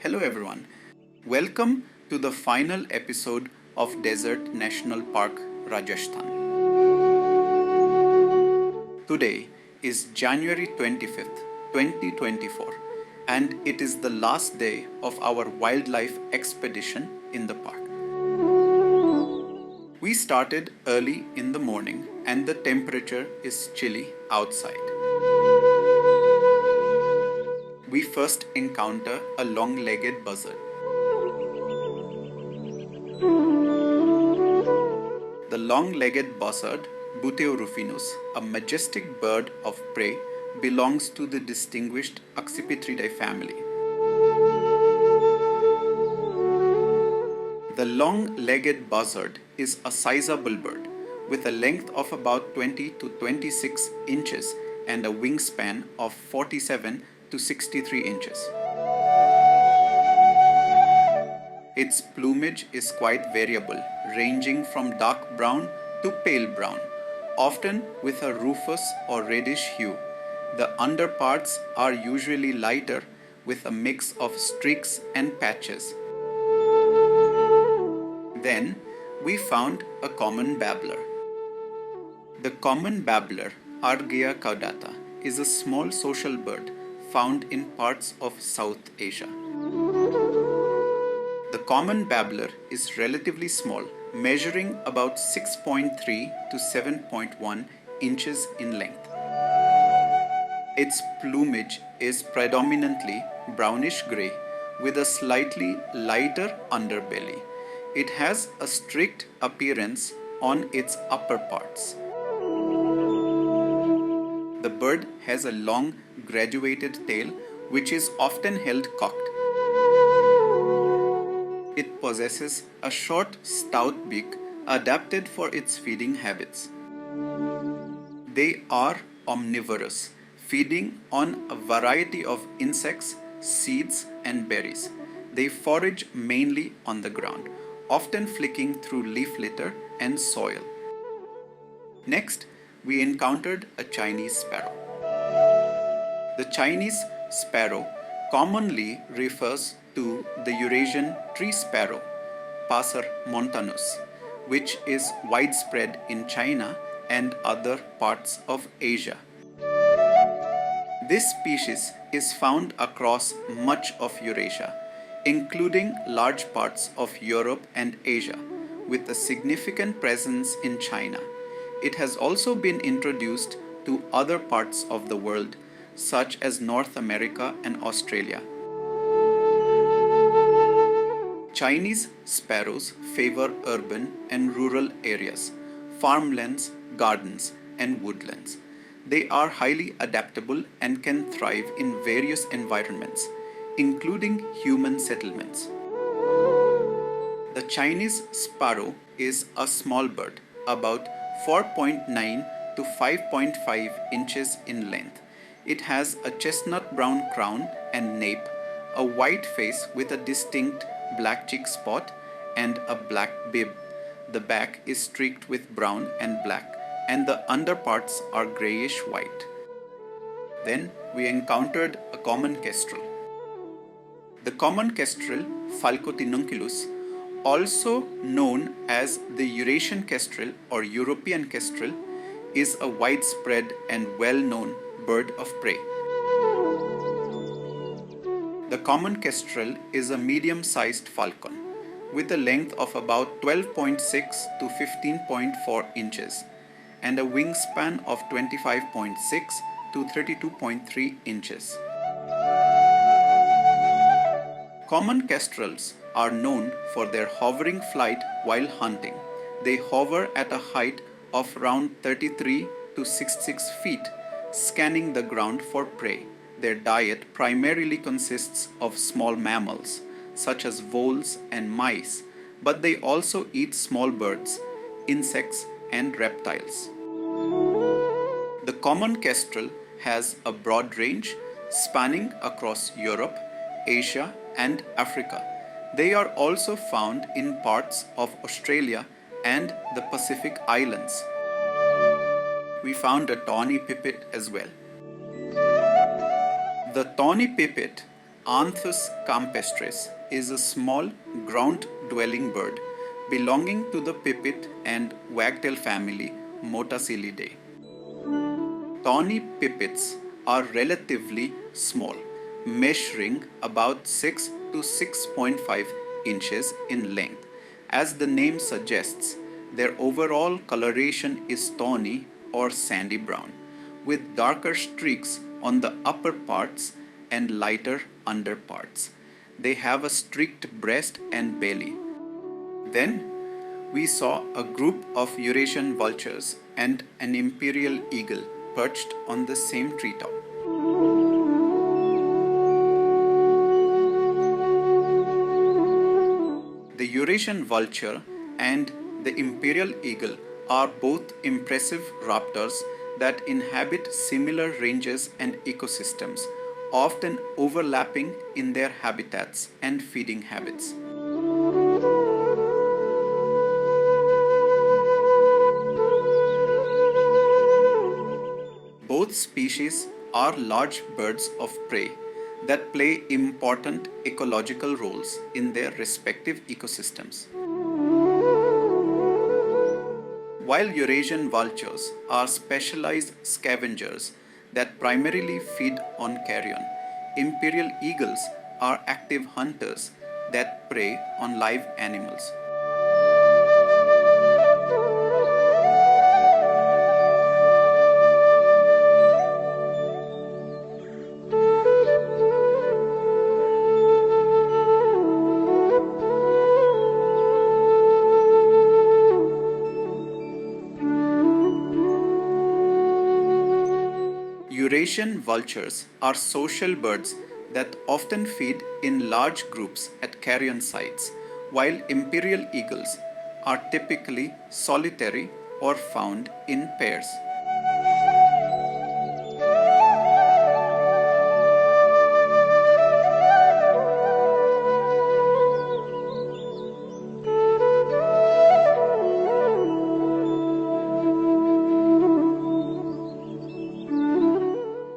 Hello everyone. Welcome to the final episode of Desert National Park, Rajasthan. Today is January 25th, 2024 and it is the last day of our wildlife expedition in the park. We started early in the morning and the temperature is chilly outside. We first encounter a long-legged buzzard. The long-legged buzzard, Buteo rufinus, a majestic bird of prey, belongs to the distinguished Accipitridae family. The long-legged buzzard is a sizable bird with a length of about 20 to 26 inches and a wingspan of 47 to 63 inches. Its plumage is quite variable, ranging from dark brown to pale brown, often with a rufous or reddish hue. The underparts are usually lighter with a mix of streaks and patches. Then we found a common babbler. The common babbler, Argea caudata, is a small social bird found in parts of South Asia. The common babbler is relatively small, measuring about 6.3 to 7.1 inches in length. Its plumage is predominantly brownish grey with a slightly lighter underbelly. It has a streaked appearance on its upper parts. The bird has a long, graduated tail which is often held cocked. It possesses a short, stout beak adapted for its feeding habits. They are omnivorous, feeding on a variety of insects, seeds, and berries. They forage mainly on the ground, often flicking through leaf litter and soil. Next, we encountered a Chinese sparrow. The Chinese sparrow commonly refers to the Eurasian tree sparrow, Passer montanus, which is widespread in China and other parts of Asia. This species is found across much of Eurasia, including large parts of Europe and Asia, with a significant presence in China. It has also been introduced to other parts of the world, such as North America and Australia. Chinese sparrows favor urban and rural areas, farmlands, gardens, and woodlands. They are highly adaptable and can thrive in various environments, including human settlements. The Chinese sparrow is a small bird, about 4.9 to 5.5 inches in length. It has a chestnut brown crown and nape, a white face with a distinct black cheek spot, and a black bib. The back is streaked with brown and black, and the underparts are grayish white. Then we encountered a common kestrel. The common kestrel, Falcotinunculus, also known as the Eurasian kestrel or European kestrel, is a widespread and well-known bird of prey. The common kestrel is a medium-sized falcon with a length of about 12.6 to 15.4 inches and a wingspan of 25.6 to 32.3 inches. Common kestrels are known for their hovering flight while hunting. They hover at a height of around 33 to 66 feet, scanning the ground for prey. Their diet primarily consists of small mammals, such as voles and mice, but they also eat small birds, insects, and reptiles. The common kestrel has a broad range spanning across Europe, Asia, and Africa. They are also found in parts of Australia and the Pacific Islands. We found a Tawny Pipit as well. The Tawny Pipit Anthus campestris is a small ground-dwelling bird belonging to the pipit and wagtail family Motacillidae. Tawny pipits are relatively small, measuring about 6 to 6.5 inches in length. As the name suggests, their overall coloration is tawny or sandy brown, with darker streaks on the upper parts and lighter underparts. They have a streaked breast and belly. Then we saw a group of Eurasian vultures and an imperial eagle perched on the same treetop. The Eurasian vulture and the imperial eagle are both impressive raptors that inhabit similar ranges and ecosystems, often overlapping in their habitats and feeding habits. Both species are large birds of prey that play important ecological roles in their respective ecosystems. While Eurasian vultures are specialized scavengers that primarily feed on carrion, imperial eagles are active hunters that prey on live animals. Eurasian vultures are social birds that often feed in large groups at carrion sites, while imperial eagles are typically solitary or found in pairs.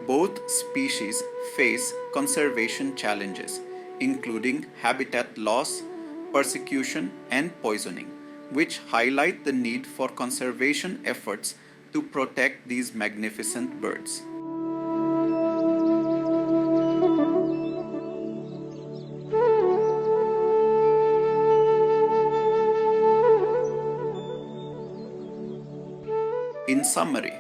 Both species face conservation challenges, including habitat loss, persecution, and poisoning, which highlight the need for conservation efforts to protect these magnificent birds. In summary,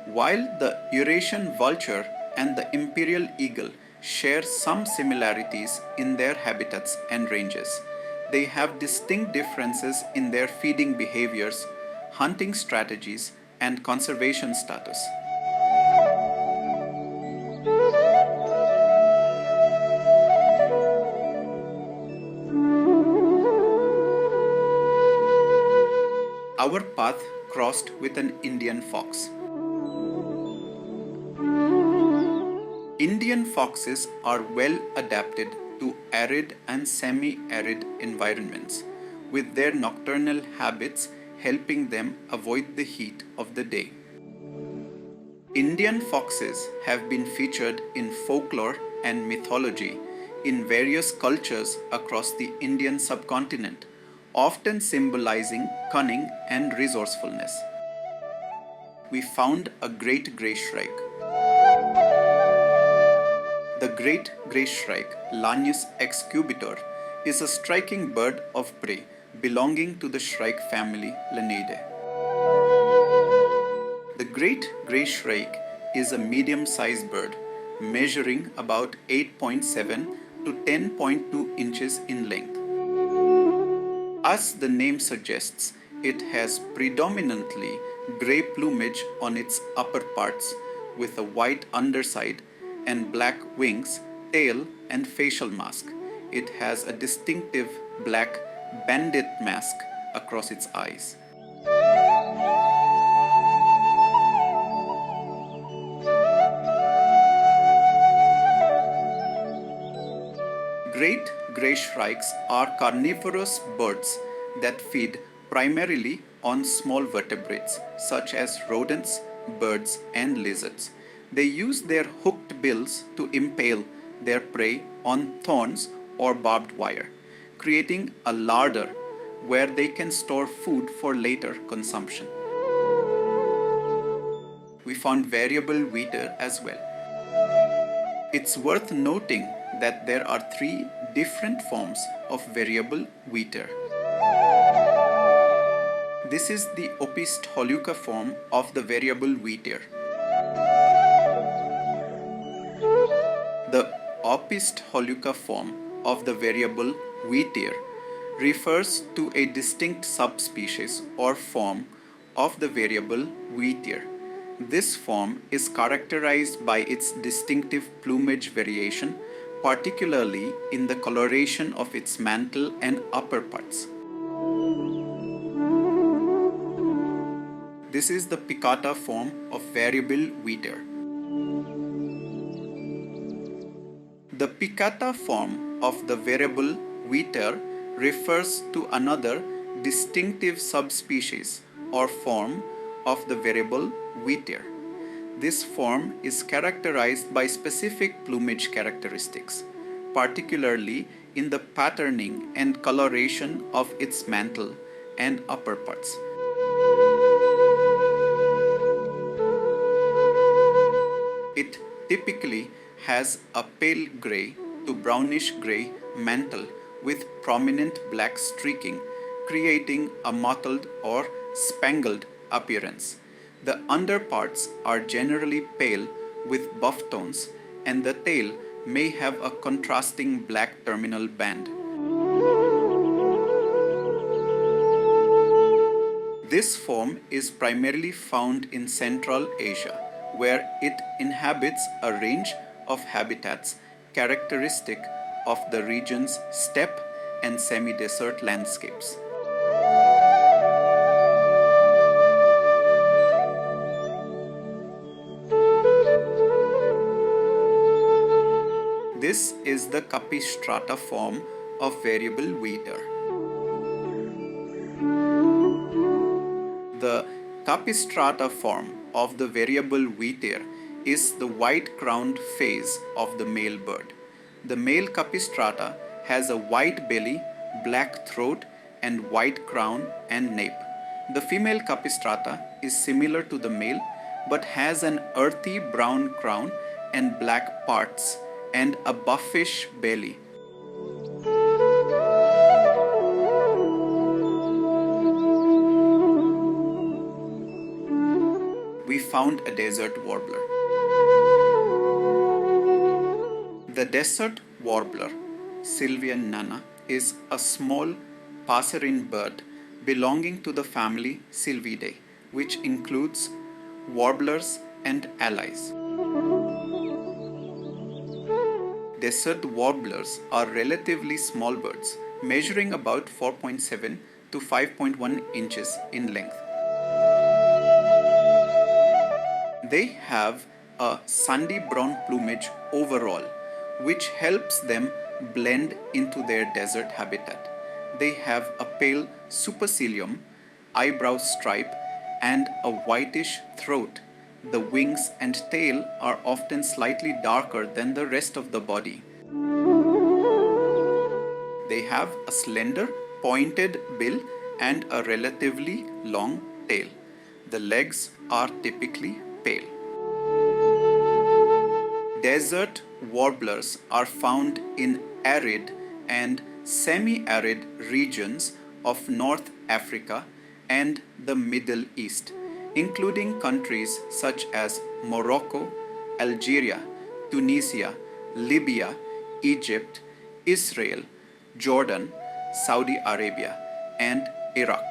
while the Eurasian vulture and the imperial eagle share some similarities in their habitats and ranges, they have distinct differences in their feeding behaviors, hunting strategies, and conservation status. Our path crossed with an Indian fox. Indian foxes are well adapted to arid and semi-arid environments, with their nocturnal habits helping them avoid the heat of the day. Indian foxes have been featured in folklore and mythology in various cultures across the Indian subcontinent, often symbolizing cunning and resourcefulness. We found a great grey shrike. The great grey shrike, Lanius excubitor, is a striking bird of prey belonging to the shrike family Lanidae. The great grey shrike is a medium-sized bird, measuring about 8.7 to 10.2 inches in length. As the name suggests, it has predominantly grey plumage on its upper parts, with a white underside and black wings, tail, and facial mask. It has a distinctive black bandit mask across its eyes. Great grey shrikes are carnivorous birds that feed primarily on small vertebrates such as rodents, birds, and lizards. They use their hooked bills to impale their prey on thorns or barbed wire, creating a larder where they can store food for later consumption. We found variable Wheatear as well. It's worth noting that there are 3 different forms of variable Wheatear. This is the opist holuca form of the variable Wheatear. The opist holuca form of the variable Wheatear refers to a distinct subspecies or form of the variable Wheatear. This form is characterized by its distinctive plumage variation, particularly in the coloration of its mantle and upper parts. This is the piccata form of variable Wheatear. The piccata form of the variable Wheatear refers to another distinctive subspecies or form of the variable Wheatear. This form is characterized by specific plumage characteristics, particularly in the patterning and coloration of its mantle and upper parts. It typically has a pale gray to brownish gray mantle with prominent black streaking, creating a mottled or spangled appearance. The underparts are generally pale with buff tones, and the tail may have a contrasting black terminal band. This form is primarily found in Central Asia, where it inhabits a range of habitats characteristic of the region's steppe and semi-desert landscapes. This is the capistrata form of variable Wheatear. The capistrata form of the variable Wheatear is the white-crowned phase of the male bird. The male capistrata has a white belly, black throat, and white crown and nape. The female capistrata is similar to the male but has an earthy brown crown and black parts and a buffish belly. We found a desert warbler. The desert warbler, Sylvian nana, is a small passerine bird belonging to the family Sylviidae, which includes warblers and allies. Desert warblers are relatively small birds, measuring about 4.7 to 5.1 inches in length. They have a sandy brown plumage overall, which helps them blend into their desert habitat. They have a pale supercilium, eyebrow stripe, and a whitish throat. The wings and tail are often slightly darker than the rest of the body. They have a slender, pointed bill and a relatively long tail. The legs are typically pale. Desert warblers are found in arid and semi-arid regions of North Africa and the Middle East, including countries such as Morocco, Algeria, Tunisia, Libya, Egypt, Israel, Jordan, Saudi Arabia, and Iraq.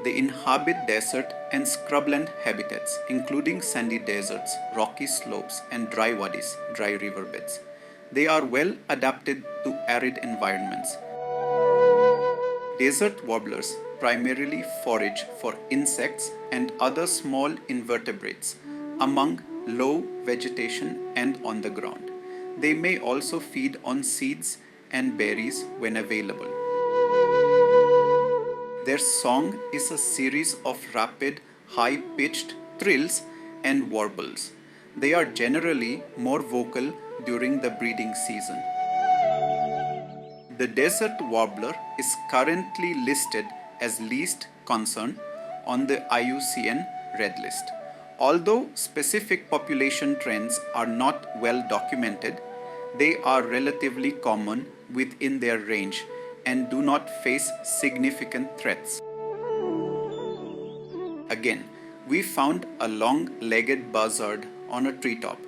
They inhabit desert and scrubland habitats, including sandy deserts, rocky slopes, and dry wadis, dry riverbeds. They are well adapted to arid environments. Desert warblers primarily forage for insects and other small invertebrates among low vegetation and on the ground. They may also feed on seeds and berries when available. Their song is a series of rapid, high-pitched trills and warbles. They are generally more vocal during the breeding season. The desert warbler is currently listed as least concern on the IUCN Red List. Although specific population trends are not well documented, they are relatively common within their range and do not face significant threats. Again, we found a long-legged buzzard on a treetop.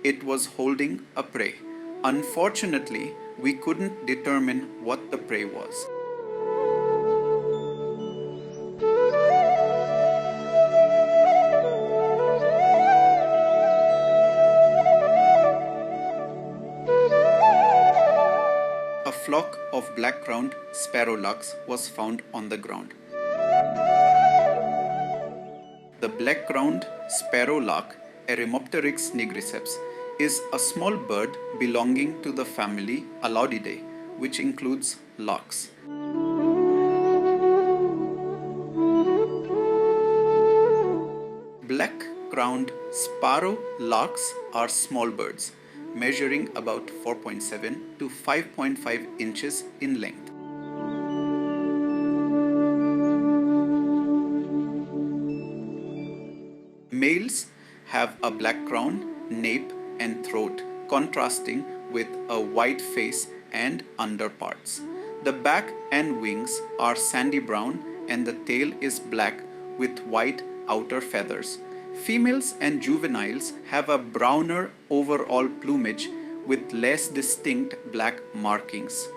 It was holding a prey. Unfortunately, we couldn't determine what the prey was. A flock of black-crowned Sparrow-Larks was found on the ground. The black-crowned Sparrow-Lark, Eretmopteryx nigriceps, is a small bird belonging to the family Alaudidae, which includes larks. Black-crowned Sparrow-Larks are small birds, measuring about 4.7 to 5.5 inches in length. Males have a black crown, nape, and throat, contrasting with a white face and underparts. The back and wings are sandy brown and the tail is black with white outer feathers. Females and juveniles have a browner overall plumage with less distinct black markings.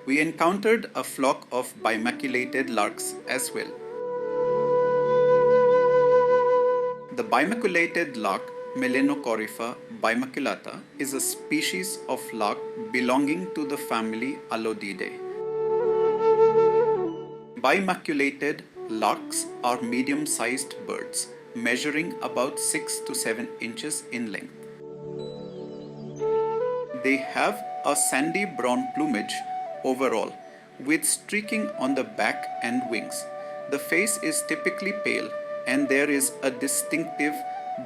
We encountered a flock of bimaculated larks as well. The bimaculated lark, Melanocorypha bimaculata, is a species of lark belonging to the family Alaudidae. Bimaculated larks are medium-sized birds, measuring about 6 to 7 inches in length. They have a sandy brown plumage overall, with streaking on the back and wings. The face is typically pale and there is a distinctive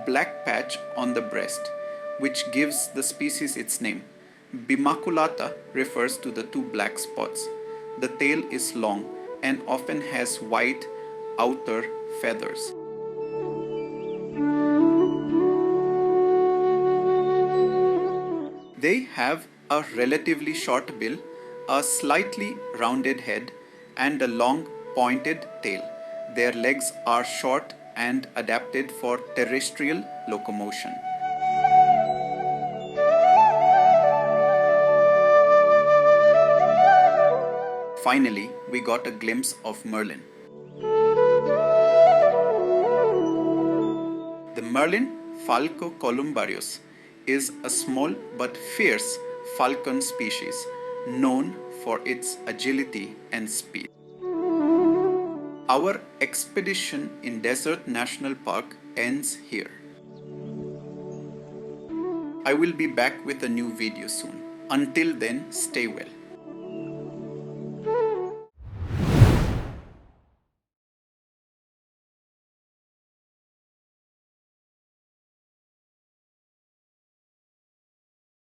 black patch on the breast, which gives the species its name. Bimaculata refers to the two black spots. The tail is long and often has white outer feathers. They have a relatively short bill, a slightly rounded head, and a long pointed tail. Their legs are short and adapted for terrestrial locomotion. Finally, we got a glimpse of Merlin. The Merlin Falcon is a small but fierce falcon species known for its agility and speed. Our expedition in Desert National Park ends here. I will be back with a new video soon. Until then, stay well.